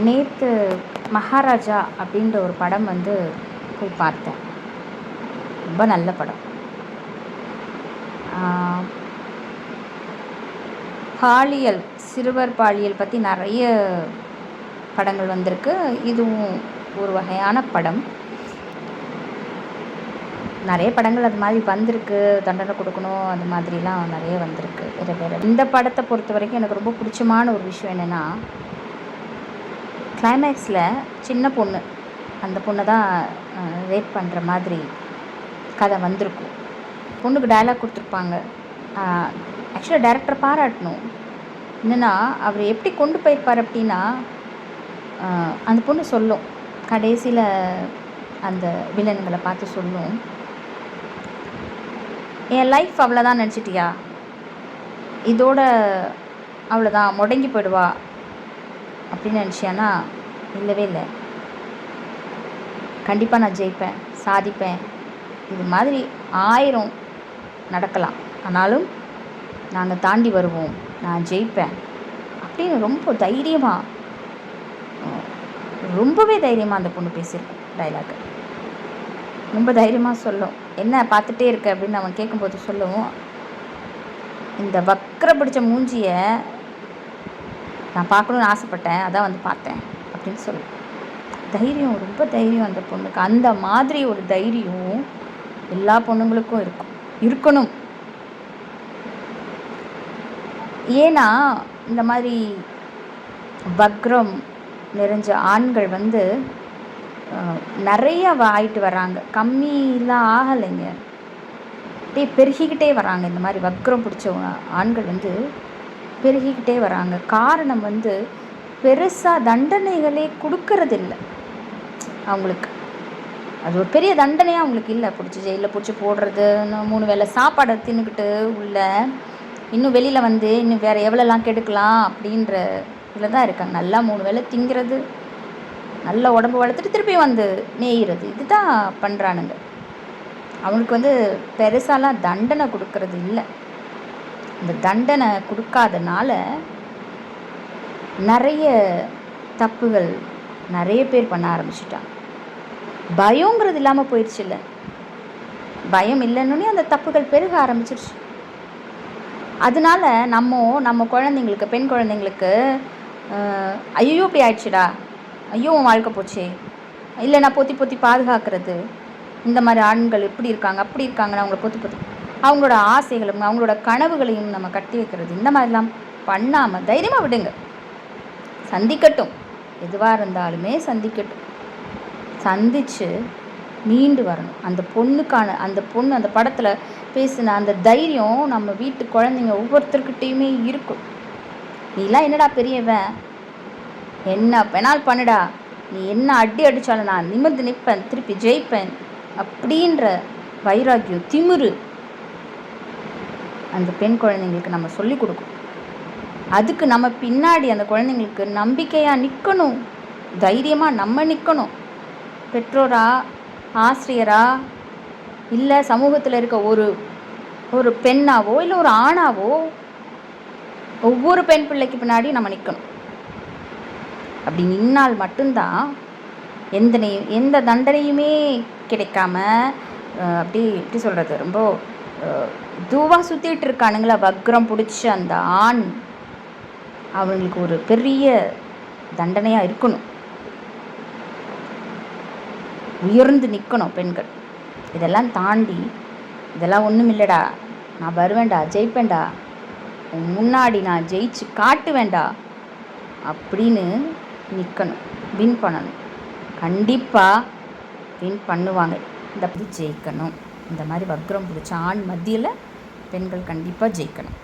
நேற்று மகாராஜா அப்படின்ற ஒரு படம் போய் பார்த்தேன். ரொம்ப நல்ல படம். பாலியல், சிறுவர் பாலியல் பற்றி நிறைய படங்கள் வந்திருக்கு. இதுவும் ஒரு வகையான படம். நிறைய படங்கள் அது மாதிரி வந்திருக்கு. தண்டனை கொடுக்கணும், அது மாதிரிலாம் நிறைய வந்திருக்கு. வேறு இந்த படத்தை பொறுத்த வரைக்கும் எனக்கு ரொம்ப பிடிச்சமான ஒரு விஷயம் என்னென்னா, கிளைமேக்ஸில் சின்ன பொண்ணு, அந்த பொண்ணை தான் ரேப் பண்ணுற மாதிரி கதை வந்திருக்கும். பொண்ணுக்கு டயலாக் கொடுத்துருப்பாங்க. ஆக்சுவலாக டைரக்டரை பாராட்டணும். என்னென்னா, அவர் எப்படி கொண்டு போயிருப்பார் அப்படின்னா, அந்த பொண்ணு சொல்லும், கடைசியில் அந்த வில்லன்களை பார்த்து சொல்லும், என் லைஃப் அவ்வளோதான் நினச்சிட்டியா, இதோட அவ்வளோதான் முடங்கி போயிடுவா அப்படின்னு நினச்சியானா, இல்லவே இல்லை, கண்டிப்பாக நான் ஜெயிப்பேன், சாதிப்பேன். இது மாதிரி 1000 நடக்கலாம், ஆனாலும் நாங்கள் தாண்டி வருவோம், நான் ஜெயிப்பேன் அப்படின்னு ரொம்ப தைரியமாக, ரொம்பவே தைரியமாக அந்த பொண்ணு பேசியிருக்கோம். டைலாக் ரொம்ப தைரியமாக சொல்லும். என்ன பார்த்துட்டே இருக்க அப்படின்னு அவன் கேட்கும்போது சொல்லவும், இந்த வக்கரை பிடிச்ச மூஞ்சியை நான் பார்க்கணுன்னு ஆசைப்பட்டேன், அதான் பார்த்தேன் அப்படின்னு சொல்லும். தைரியம், ரொம்ப தைரியம் அந்த பொண்ணுக்கு. அந்த மாதிரி ஒரு தைரியம் எல்லா பொண்ணுங்களுக்கும் இருக்கணும். ஏன்னா இந்த மாதிரி வக்ரம் நிறைஞ்ச ஆண்கள் நிறைய ஆயிட்டு வராங்க, கம்மியெலாம் ஆகலைங்க, அப்படியே பெருகிக்கிட்டே வராங்க. இந்த மாதிரி வக்ரம் பிடிச்சவங்க ஆண்கள் பெருகிக்கிட்டே வராங்க. காரணம் பெருசாக தண்டனைகளே கொடுக்கறதில்ல அவங்களுக்கு. அது ஒரு பெரிய தண்டனையாக அவங்களுக்கு இல்லை. பிடிச்சி ஜெயிலில் பிடிச்சி போடுறது, 3 வேளை சாப்பாடை தின்னுக்கிட்டு உள்ள, இன்னும் வெளியில் இன்னும் வேறு எவ்வளோலாம் கெடுக்கலாம் அப்படின்ற இதில் தான் இருக்காங்க. நல்லா 3 வேளை திங்கிறது, நல்ல உடம்பு வளர்த்துட்டு திருப்பி மேயிறது, இது தான் பண்ணுறானுங்க. அவங்களுக்கு பெருசாலாம் தண்டனை கொடுக்கறது இல்லை. இந்த தண்டனை கொடுக்காதனால நிறைய தப்புகள் நிறைய பேர் பண்ண ஆரம்பிச்சிட்டாங்க. பயங்கிறது இல்லாமல் போயிடுச்சு. இல்லை, பயம் இல்லைன்னு அந்த தப்புகள் பெருக ஆரம்பிச்சிருச்சு. அதனால நம்ம குழந்தைங்களுக்கு, பெண் குழந்தைங்களுக்கு, ஐயோ இப்படி ஆயிடுச்சுடா, ஐயோ உன் வாழ்க்கை போச்சே, இல்லை நான் பொத்தி பாதுகாக்கிறது, இந்த மாதிரி ஆண்கள் இப்படி இருக்காங்க அப்படி இருக்காங்கன்னு அவங்கள பொத்தி அவங்களோட ஆசைகளும் அவங்களோட கனவுகளையும் நம்ம கட்டி வைக்கிறது, இந்த மாதிரிலாம் பண்ணாமல் தைரியமாக விடுங்க. சந்திக்கட்டும், எதுவாக இருந்தாலுமே சந்திக்கட்டும், சந்தித்து மீண்டு வரணும். அந்த பொண்ணு அந்த படத்தில் பேசின அந்த தைரியம் நம்ம வீட்டு குழந்தைங்க ஒவ்வொருத்தர்கிட்டையுமே இருக்கும். நீலாம் என்னடா பெரியவன், என்ன பெனால் பண்ணுடா, நீ என்ன அடி அடித்தாலும் நான் நிமிர்ந்து நிற்பேன், திருப்பி ஜெயிப்பேன் அப்படின்ற வைராக்கியம், திமிரு அந்த பெண் குழந்தைங்களுக்கு நம்ம சொல்லிக் கொடுக்கும். அதுக்கு நம்ம பின்னாடி அந்த குழந்தைங்களுக்கு நம்பிக்கையாக நிற்கணும், தைரியமாக நம்ம நிற்கணும். பெற்றோரா, ஆசிரியரா, இல்லை சமூகத்தில் இருக்க ஒரு பெண்ணாவோ இல்லை ஒரு ஆணாவோ, ஒவ்வொரு பெண் பிள்ளைக்கு பின்னாடி நம்ம நிற்கணும். அப்படி நின்னால் மட்டும்தான் எந்த தண்டனையுமே கிடைக்காம, எப்படி சொல்கிறது, ரொம்ப இதுவாக சுற்றிட்டு இருக்கானுங்களா வக்ரம் பிடிச்ச அந்த ஆண், அவங்களுக்கு ஒரு பெரிய தண்டனையாக இருக்கணும். உயர்ந்து நிற்கணும் பெண்கள். இதெல்லாம் தாண்டி, இதெல்லாம் ஒன்றும் இல்லைடா, நான் வருவேண்டா, ஜெயிப்பேண்டா, முன்னாடி நான் ஜெயிச்சு காட்டுவேண்டா அப்படின்னு நிற்கணும், வின் பண்ணணும். கண்டிப்பாக வின் பண்ணுவாங்க. இந்த ஜெயிக்கணும். இந்த மாதிரி வக்ரம் பிடிச்ச ஆண் மத்தியில் பெண்கள் கண்டிப்பாக ஜெயிக்கணும்.